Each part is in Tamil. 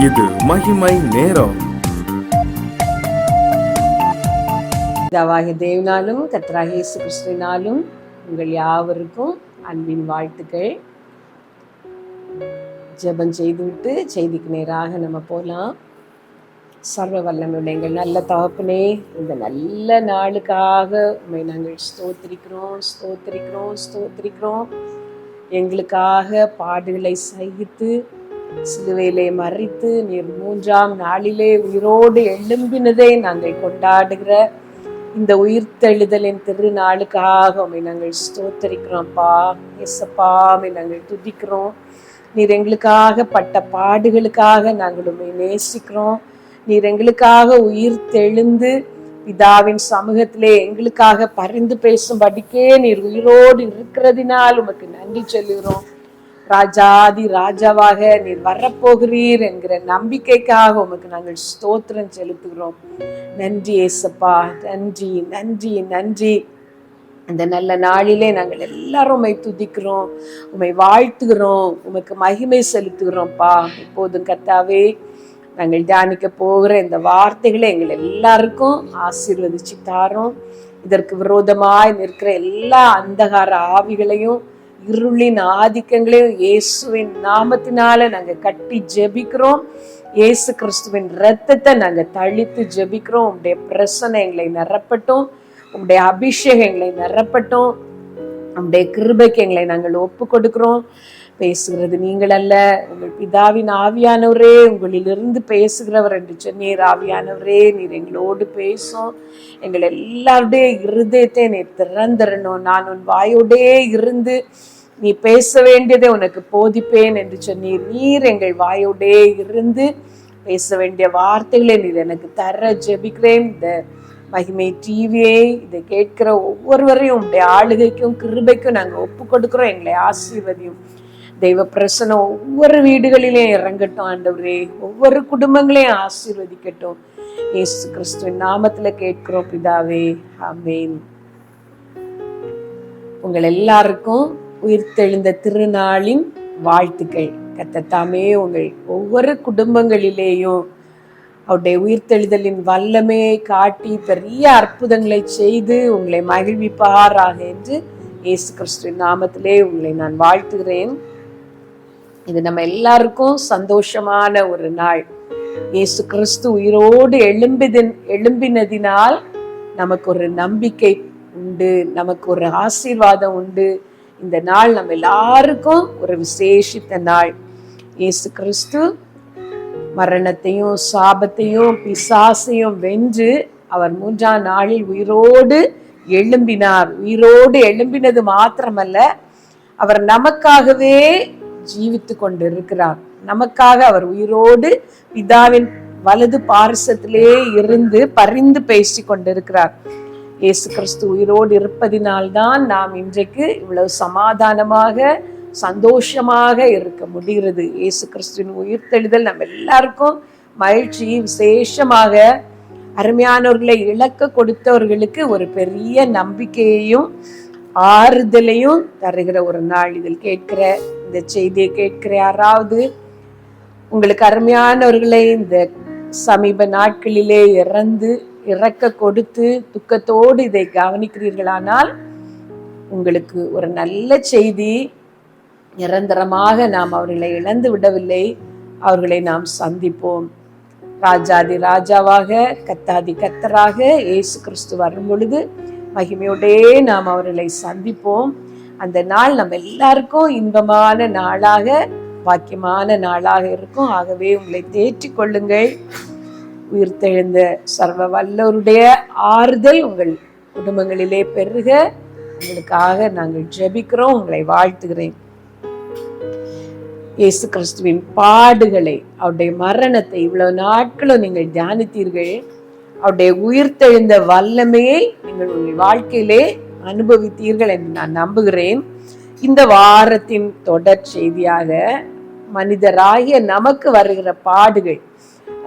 இது மகிமை நேரம். பிதாவாகிய தேவனாலும் கர்த்தராகிய இயேசு கிறிஸ்துவினாலும் உங்கள் யாவருக்கும் அன்பின் வாழ்த்துக்கள். ஜெபம் செய்துவிட்டு செய்திக்கு நேராக நம்ம போகலாம். சர்வ வல்லமையுள்ள எங்கள் நல்ல தகப்பனே, இந்த நல்ல நாளுக்காக உண்மை நாங்கள் ஸ்தோத்திரிக்கிறோம். எங்களுக்காக பாடுகளை சகித்து சிலுவையிலே மறித்து நீர் 3ஆம் நாளிலே உயிரோடு எழும்பினதை நாங்கள் கொண்டாடுகிற இந்த உயிர்த்தெழுதலின் திருநாளுக்காக உம்மை நாங்கள் ஸ்தோத்தரிக்கிறோம்ப்பா. இயேசப்பா, உம்மை நாங்கள் துதிக்கிறோம். நீர் எங்களுக்காக பட்ட பாடுகளுக்காக நாங்கள் உம்மை நேசிக்கிறோம். நீர் எங்களுக்காக உயிர்த்தெழுந்து பிதாவின் சமூகத்திலே எங்களுக்காக பரிந்து பேசும்படிக்கே நீர் உயிரோடு இருக்கிறதினால் உமக்கு நன்றி சொல்லுகிறோம். ராஜாதி ராஜாவாக நீர் வரப்போகிறீர் என்கிற நம்பிக்கைக்காக உமக்கு நாங்கள் ஸ்தோத்திரம் செலுத்துகிறோம். நன்றி ஏசப்பா, நன்றி நன்றி நன்றி. அந்த நல்ல நாளிலே நாங்கள் எல்லாரும் உம்மை துதிக்கிறோம், உம்மை வாழ்த்துகிறோம், உமக்கு மகிமை செலுத்துகிறோம்ப்பா. இப்போதும் கர்த்தாவே, நாங்கள் தியானிக்க போகிற இந்த வார்த்தைகளை எங்கள் எல்லாருக்கும் ஆசீர்வதிச்சு தாரோம். இதற்கு விரோதமாய் நிற்கிற எல்லா அந்தகார ஆவிகளையும் இருளின் ஆதிக்கங்களையும் இயேசுவின் நாமத்தினால நாங்க கட்டி ஜெபிக்கிறோம். இயேசு கிறிஸ்துவின் இரத்தத்தை நாங்க தளித்து ஜெபிக்கிறோம். உம்முடைய பிரசன்னம் எங்களை நிரப்பட்டும், உம்முடைய அபிஷேகம் எங்களை நிரப்பட்டும், உம்முடைய கிருபைக்கு எங்களை நாங்கள் ஒப்பு கொடுக்கிறோம். பேசுகிறது நீங்கள் அல்ல, உங்கள் பிதாவின் ஆவியானவரே உங்களிலிருந்து பேசுகிறவர் என்று சொன்னீர். ஆவியானவரே, நீர் எங்களோடு பேசும். எங்கள் எல்லாருடைய இருதயத்தை நீர் திறந்திரணும். நான் உன் வாயோடே இருந்து நீ பேச வேண்டியதை உனக்கு போதிப்பேன் என்று சொன்னீர். நீர் எங்கள் வாயோடே இருந்து பேச வேண்டிய வார்த்தைகளை நீர் எனக்கு தர ஜெபிக்கிறேன். இந்த மகிமை டிவியை இதை கேட்கிற ஒவ்வொருவரையும் உடைய ஆளுகைக்கும் கிருபைக்கும் நாங்கள் ஒப்பு கொடுக்கிறோம். எங்களை ஆசீர்வதியும். தெய்வ பிரசனம் ஒவ்வொரு வீடுகளிலேயும் இறங்கட்டும் ஆண்டவரே. ஒவ்வொரு குடும்பங்களையும் ஆசீர்வதிக்கட்டும். இயேசு கிறிஸ்துவின் நாமத்துல கேட்கிறோம் பிதாவே, ஆமென். உங்கள் எல்லாருக்கும் உயிர்த்தெழுந்த திருநாளின் வாழ்த்துக்கள். கர்த்தர் தாமே உங்கள் ஒவ்வொரு குடும்பங்களிலேயும் அவருடைய உயிர்த்தெழுதலின் வல்லமையை காட்டி பெரிய அற்புதங்களை செய்து உங்களை மகிழ்விப்பாராக என்று இயேசு கிறிஸ்துவின் நாமத்திலே உங்களை நான் வாழ்த்துகிறேன். இது நம்ம எல்லாருக்கும் சந்தோஷமான ஒரு நாள். இயேசு கிறிஸ்து உயிரோடு எழும்பினதினால் நமக்கு ஒரு நம்பிக்கை உண்டு, நமக்கு ஒரு ஆசீர்வாதம் உண்டு. இந்த நாள் நம்ம எல்லாருக்கும் ஒரு விசேஷித்த நாள். இயேசு கிறிஸ்து மரணத்தையும் சாபத்தையும் பிசாசையும் வென்று அவர் 3ஆம் நாளில் உயிரோடு எழும்பினார். உயிரோடு எழும்பினது மாத்திரமல்ல, அவர் நமக்காகவே ஜீவித்து கொண்டு இருக்கிறார். நமக்காக அவர் உயிரோடு பிதாவின் வலது பாரிசத்திலே இருந்து பரிந்து பேசி கொண்டிருக்கிறார். இயேசு கிறிஸ்து உயிரோடு இருப்பதினால்தான் நாம் இன்றைக்கு இவ்வளவு சமாதானமாக சந்தோஷமாக இருக்க முடிகிறது. இயேசு கிறிஸ்துவின் உயிர்த்தெழுதல் நம்ம எல்லாருக்கும் மகிழ்ச்சி. விசேஷமாக அருமையானவர்களை இழக்க கொடுத்தவர்களுக்கு ஒரு பெரிய நம்பிக்கையையும் ஆறுதலையும் தருகிற ஒரு நாள். இதில் கேட்கிற இந்த செய்தியை கேட்கிற யாராவது உங்களுக்கு அருமையானவர்களை இந்த சமீப நாட்களிலே இறக்க கொடுத்து துக்கத்தோடு இதை கவனிக்கிறீர்களானால் உங்களுக்கு ஒரு நல்ல செய்தி. நிரந்தரமாக நாம் அவர்களை இழந்து விடவில்லை, அவர்களை நாம் சந்திப்போம். ராஜாதி ராஜாவாக கத்தாதி கத்தராக இயேசு கிறிஸ்து வரும் பொழுது மகிமையோடே நாம் அவர்களை சந்திப்போம். அந்த நாள் நம்ம எல்லாருக்கும் இன்பமான நாளாக பாக்கியமான நாளாக இருக்கும். ஆகவே உங்களை தேற்றிக் கொள்ளுங்கள். உயிர்த்தெழுந்த சர்வ வல்லவருடைய ஆறுதல் உங்கள் குடும்பங்களிலே பெருக உங்களுக்காக நாங்கள் ஜெபிக்கிறோம். உங்களை வாழ்த்துகிறேன். இயேசு கிறிஸ்துவின் பாடுகளை, அவருடைய மரணத்தை இவ்வளவு நாட்களும் நீங்கள் தியானித்தீர்கள். அவருடைய உயிர்த்தெழுந்த வல்லமையை நீங்கள் உங்கள் வாழ்க்கையிலே அனுபவித்தீர்கள் என்று நான் நம்புகிறேன். இந்த வாரத்தின் தொடர் செய்தியாக மனிதராகிய நமக்கு வருகிற பாடுகள்,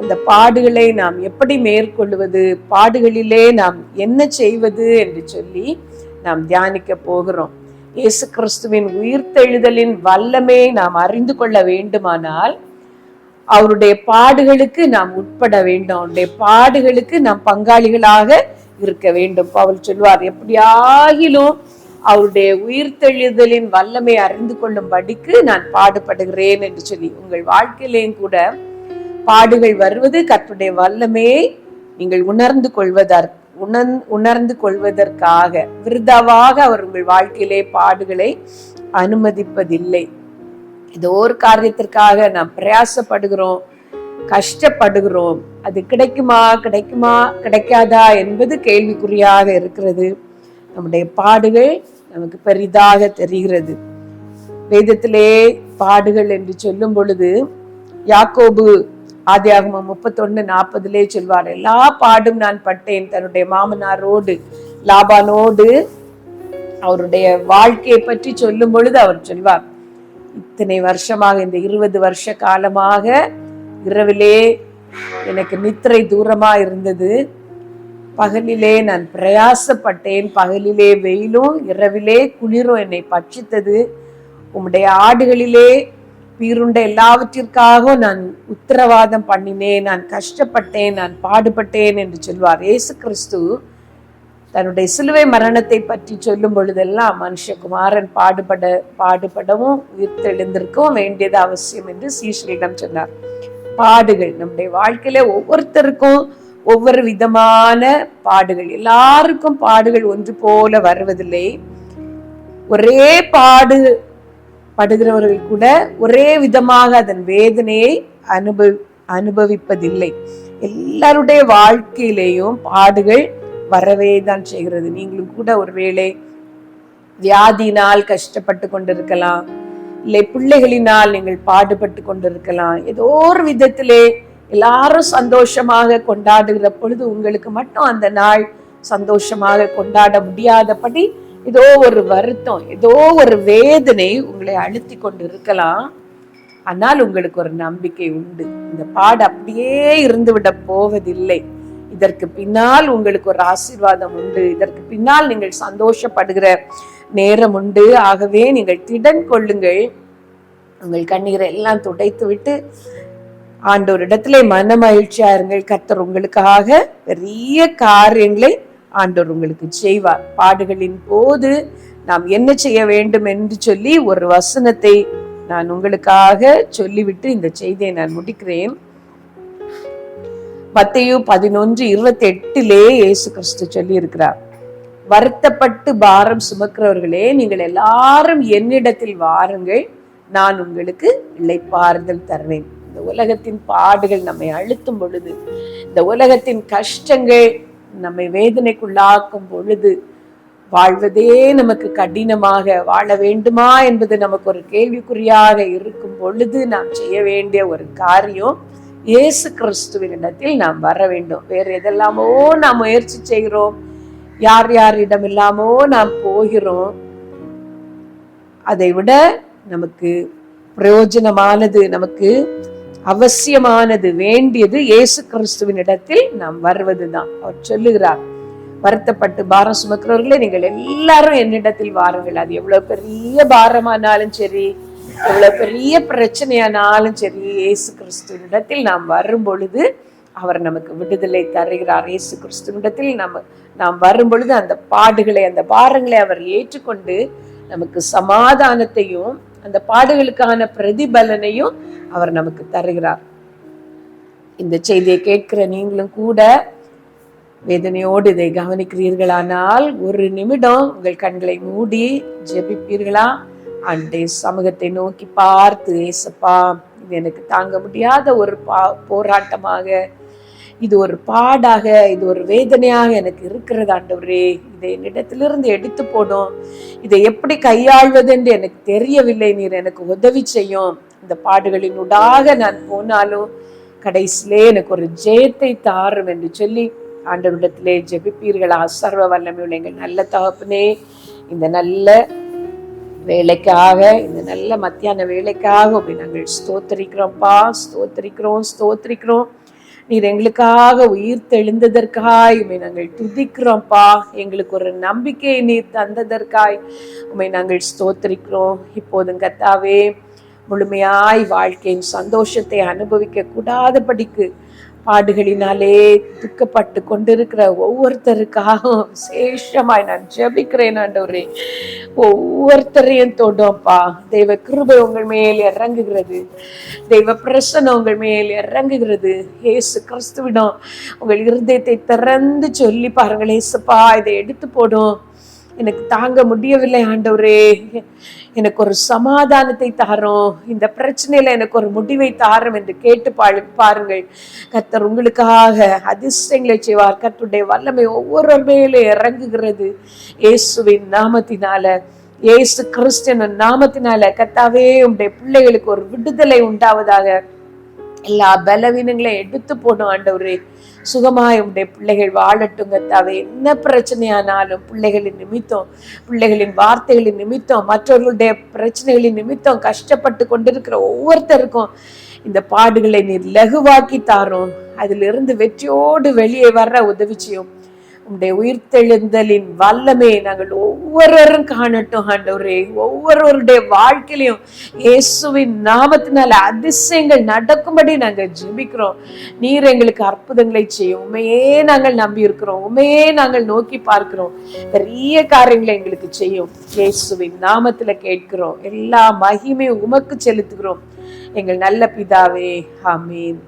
அந்த பாடுகளை நாம் எப்படி மேற்கொள்வது, பாடுகளிலே நாம் என்ன செய்வது என்று சொல்லி நாம் தியானிக்க போகிறோம். இயேசு கிறிஸ்துவின் உயிர்த்தெழுதலின் வல்லமையை நாம் அறிந்து கொள்ள வேண்டுமானால் அவருடைய பாடுகளுக்கு நாம் உட்பட வேண்டும். அவருடைய பாடுகளுக்கு நாம் பங்காளிகளாக இருக்க வேண்டும். பவுல் சொல்வார், எப்படியாகிலும் அவருடைய உயிர்த்தெழுதலின் வல்லமை அறிந்து கொள்ளும்படிக்கு நான் பாடுபடுகிறேன் என்று சொல்லி. உங்கள் வாழ்க்கையிலேயும் கூட பாடுகள் வருவது கர்த்தருடைய வல்லமையை நீங்கள் உணர்ந்து கொள்வதற்காக. விருதாவாக அவர் உங்கள் வாழ்க்கையிலே பாடுகளை அனுமதிப்பதில்லை. ஏதோ ஒரு காரியத்திற்காக நாம் பிரயாசப்படுகிறோம், கஷ்டப்படுகிறோம். அது கிடைக்குமா கிடைக்காதா என்பது கேள்விக்குறியாக இருக்கிறது. நம்முடைய பாடுகள் நமக்கு பெரிதாக தெரிகிறது. வேதத்திலே பாடுகள் என்று சொல்லும் பொழுது யாக்கோபு ஆதியாகமம் 31:40 சொல்வார், எல்லா பாடும் நான் பட்டேன். தன்னுடைய மாமனாரோடு லாபானோடு அவருடைய வாழ்க்கையை பற்றி சொல்லும் பொழுது அவர் சொல்வார், இத்தனை வருஷமாக, இந்த 20 வருஷ காலமாக இரவிலே எனக்கு நித்திரை தூரமா இருந்தது. பகலிலே நான் பிரயாசப்பட்டேன். பகலிலே வெயிலும் இரவிலே குளிரும் என்னை பட்சித்தது. உம்முடைய ஆடுகளிலே பீருண்ட எல்லாவற்றிற்காக நான் உத்தரவாதம் பண்ணினேன், நான் கஷ்டப்பட்டேன், நான் பாடுபட்டேன் என்று சொல்வார். இயேசு கிறிஸ்து தன்னுடைய சிலுவை மரணத்தை பற்றி சொல்லும் பொழுதெல்லாம் மனுஷகுமாரன் பாடுபடவும் உயிர்த்தெழுந்திருக்கவும் வேண்டியது அவசியம் என்று சீஷரிடம் சொன்னார். பாடுகள் நம்முடைய வாழ்க்கையில ஒவ்வொருத்தருக்கும் ஒவ்வொரு விதமான பாடுகள். எல்லாருக்கும் பாடுகள் ஒன்று போல வருவதில்லை. ஒரே பாடுபடுகிறவர்கள் கூட ஒரே விதமாக அதன் வேதனையை அனுபவிப்பதில்லை. எல்லாருடைய வாழ்க்கையிலேயும் பாடுகள் வரவே தான் செய்கிறது. நீங்களும் கூட ஒருவேளை வியாதியினால் கஷ்டப்பட்டு கொண்டிருக்கலாம், இல்லை பிள்ளைகளினால் நீங்கள் பாடுபட்டு கொண்டிருக்கலாம். ஏதோ ஒரு விதத்திலே எல்லாரும் சந்தோஷமாக கொண்டாடுகிற பொழுது உங்களுக்கு மட்டும் அந்த நாள் சந்தோஷமாக கொண்டாட முடியாதபடி ஏதோ ஒரு வருத்தம், ஏதோ ஒரு வேதனை உங்களை அழுத்தி கொண்டு இருக்கலாம். ஆனால் உங்களுக்கு ஒரு நம்பிக்கை உண்டு, இந்த பாடு அப்படியே இருந்துவிட போவதில்லை. இதற்கு பின்னால் உங்களுக்கு ஒரு ஆசீர்வாதம் உண்டு, இதற்கு பின்னால் நீங்கள் சந்தோஷப்படுகிற நேரம் உண்டு. ஆகவே நீங்கள் திடன் கொள்ளுங்கள். உங்கள் கண்ணீரை எல்லாம் துடைத்து விட்டு ஆண்டோரிடத்திலே மன மகிழ்ச்சியா இருங்கள். கர்த்தர் உங்களுக்காக பெரிய காரியங்களை ஆண்டவர் உங்களுக்கு செய்வார். பாடுகளின் போது நாம் என்ன செய்ய வேண்டும் என்று சொல்லி ஒரு வசனத்தை நான் உங்களுக்காக சொல்லிவிட்டு இந்த செய்தியை நான் முடிக்கிறேன். மத்தேயு 11:28 இயேசு கிறிஸ்து சொல்லி இருக்கிறார், வருத்தப்பட்டு பாரம் சுமக்கிறவர்களே, நீங்கள் எல்லாரும் என்னிடத்தில் வாருங்கள், நான் உங்களுக்கு இளைப்பாறுதல் தருவேன். இந்த உலகத்தின் பாடுகள் நம்மை அழுத்தும் பொழுது, இந்த உலகத்தின் கஷ்டங்கள் நம்மை வேதனைக்குள்ளாக்கும் பொழுது, வாழ்வதே நமக்கு கடினமாக, வாழ வேண்டுமா என்பது நமக்கு ஒரு கேள்விக்குறியாக இருக்கும் பொழுது நாம் செய்ய வேண்டிய ஒரு காரியம், இயேசு கிறிஸ்துவினிடத்தில் நாம் வர வேண்டும். வேற எதெல்லாமோ நாம் முயற்சி செய்கிறோம், யாரிடம் இல்லாமோ நாம் போகிறோம். அதை விட நமக்கு பிரயோஜனமானது, நமக்கு அவசியமானது, வேண்டியது இயேசு கிறிஸ்துவின் இடத்தில் நாம் வருவதுதான். அவர் சொல்லுகிறார், வருத்தப்பட்டு பாரம் சுமக்கிறவர்களே, நீங்கள் எல்லாரும் என்னிடத்தில் வாருங்கள். அது எவ்வளவு பெரிய பாரமானாலும் சரி, எவ்வளவு பெரிய பிரச்சனையானாலும் சரி, இயேசு கிறிஸ்துவினிடத்தில் நாம் வரும் பொழுது அவர் நமக்கு விடுதலை தருகிறார். இயேசு கிறிஸ்துவினிடத்தில் நாம் வரும் பொழுது அந்த பாடுகளை, அந்த பாரங்களை அவர் ஏற்றுக்கொண்டு நமக்கு சமாதானத்தையும் அந்த பாடுகளுக்கான பிரதிபலனையும் அவர் நமக்கு தருகிறார். இந்த செய்தியை கேட்கிற நீங்களும் கூட வேதனையோடு இதை கவனிக்கிறீர்களானால் ஒரு நிமிடம் உங்கள் கண்களை மூடி ஜெபிப்பீர்களா? ஆண்டவருடைய சமூகத்தை நோக்கி பார்த்து, ஏசப்பா, இது எனக்கு தாங்க முடியாத ஒரு போராட்டமாக, இது ஒரு பாடாக, இது ஒரு வேதனையாக எனக்கு இருக்கிறது ஆண்டவரே. இதை என்னிடத்திலிருந்து எடுத்து போடும். இதை எப்படி கையாள்வது என்று எனக்கு தெரியவில்லை. நீர் எனக்கு உதவி செய்யும். இந்த பாடுகளின் ஊடாக நான் போனாலும் கடைசியிலே எனக்கு ஒரு ஜெயத்தை தாரும் என்று சொல்லி ஆண்டவரிடத்திலே ஜெபிப்பீர்களா? சர்வ வல்லமையுள்ள எங்கள் நல்ல தகப்பனே, இந்த நல்ல வேலைக்காக, இந்த நல்ல மத்தியான வேலைக்காக நாங்கள் ஸ்தோத்தரிக்கிறோம்ப்பா, ஸ்தோத்தரிக்கிறோம். நீர் எங்களுக்காக உயிர் தெழுந்ததற்காய் உம்மை நாங்கள் துதிக்கிறோம்ப்பா. எங்களுக்கு ஒரு நம்பிக்கையை நீர் தந்ததற்காய் உம்மை நாங்கள் ஸ்தோத்தரிக்கிறோம். இப்போதும் கர்த்தாவே, முழுமையாய் வாழ்க்கையின் சந்தோஷத்தை அனுபவிக்க கூடாதபடிக்கு பாடுகளினாலே துக்கப்பட்டு கொண்டிருக்கிற ஒவ்வொருத்தருக்காகவும் விசேஷமாய் நான் ஜெபிக்கிறேன் ஆண்டவரே. ஒவ்வொருத்தரையும் தொடும்ப்பா. தெய்வ கிருபை உங்கள் மேல் இறங்குகிறது, தெய்வ பிரசன்னம் உங்கள் மேல் இறங்குகிறது. இயேசு கிறிஸ்துவிடம் உங்கள் இருதயத்தை திறந்து சொல்லி பாருங்கள், இயேசுப்பா இதை எடுத்து போடும், எனக்கு தாங்க முடியவில்லை ஆண்டவரே, எனக்கு ஒரு சமாதானத்தை தாரும், இந்த பிரச்சனையில எனக்கு ஒரு முடிவை தாரும் என்று கேட்டு பாருங்கள். கர்த்தர் உங்களுக்காக அதிசயங்களை செய்வார். கர்த்தருடைய வல்லமை ஒவ்வொரு மேலும் இறங்குகிறது. இயேசுவின் நாமத்தினால, இயேசு கிறிஸ்துவின் நாமத்தினால கர்த்தாவே உம்முடைய பிள்ளைகளுக்கு ஒரு விடுதலை உண்டாவதாக. எல்லா பலவீனங்களையும் எடுத்து போடும் ஆண்டவரே. சுகமாய் உடைய பிள்ளைகள் வாழட்டும் கர்த்தாவே. என்ன பிரச்சனையானாலும் பிள்ளைகளின் நிமித்தம், பிள்ளைகளின் வார்த்தைகளின் நிமித்தம், மற்றவர்களுடைய பிரச்சனைகளின் நிமித்தம் கஷ்டப்பட்டு கொண்டிருக்கிற ஒவ்வொருத்தருக்கும் இந்த பாடுகளை நீர் லகுவாக்கி தாரும். அதிலிருந்து வெற்றியோடு வெளியே வர்ற உதவி செய்யும். உம்முடைய உயிர்த்தெழுந்தலின் வல்லமே நாங்கள் ஒவ்வொருவரும் காணட்டும் ஆண்டவரே. ஒவ்வொருவருடைய வாழ்க்கையிலையும் இயேசுவின் நாமத்தினால அதிசயங்கள் நடக்கும்படி நாங்கள் ஜெபிக்கிறோம். நீர் எங்களுக்கு அற்புதங்களை செய்யும். உண்மையே நாங்கள் நம்பி இருக்கிறோம், உண்மையே நாங்கள் நோக்கி பார்க்கிறோம். பெரிய காரியங்களை எங்களுக்கு செய்யும். இயேசுவின் நாமத்துல கேட்கிறோம். எல்லா மகிமையும் உமக்கு செலுத்துகிறோம் எங்கள் நல்ல பிதாவே. ஆமீன்.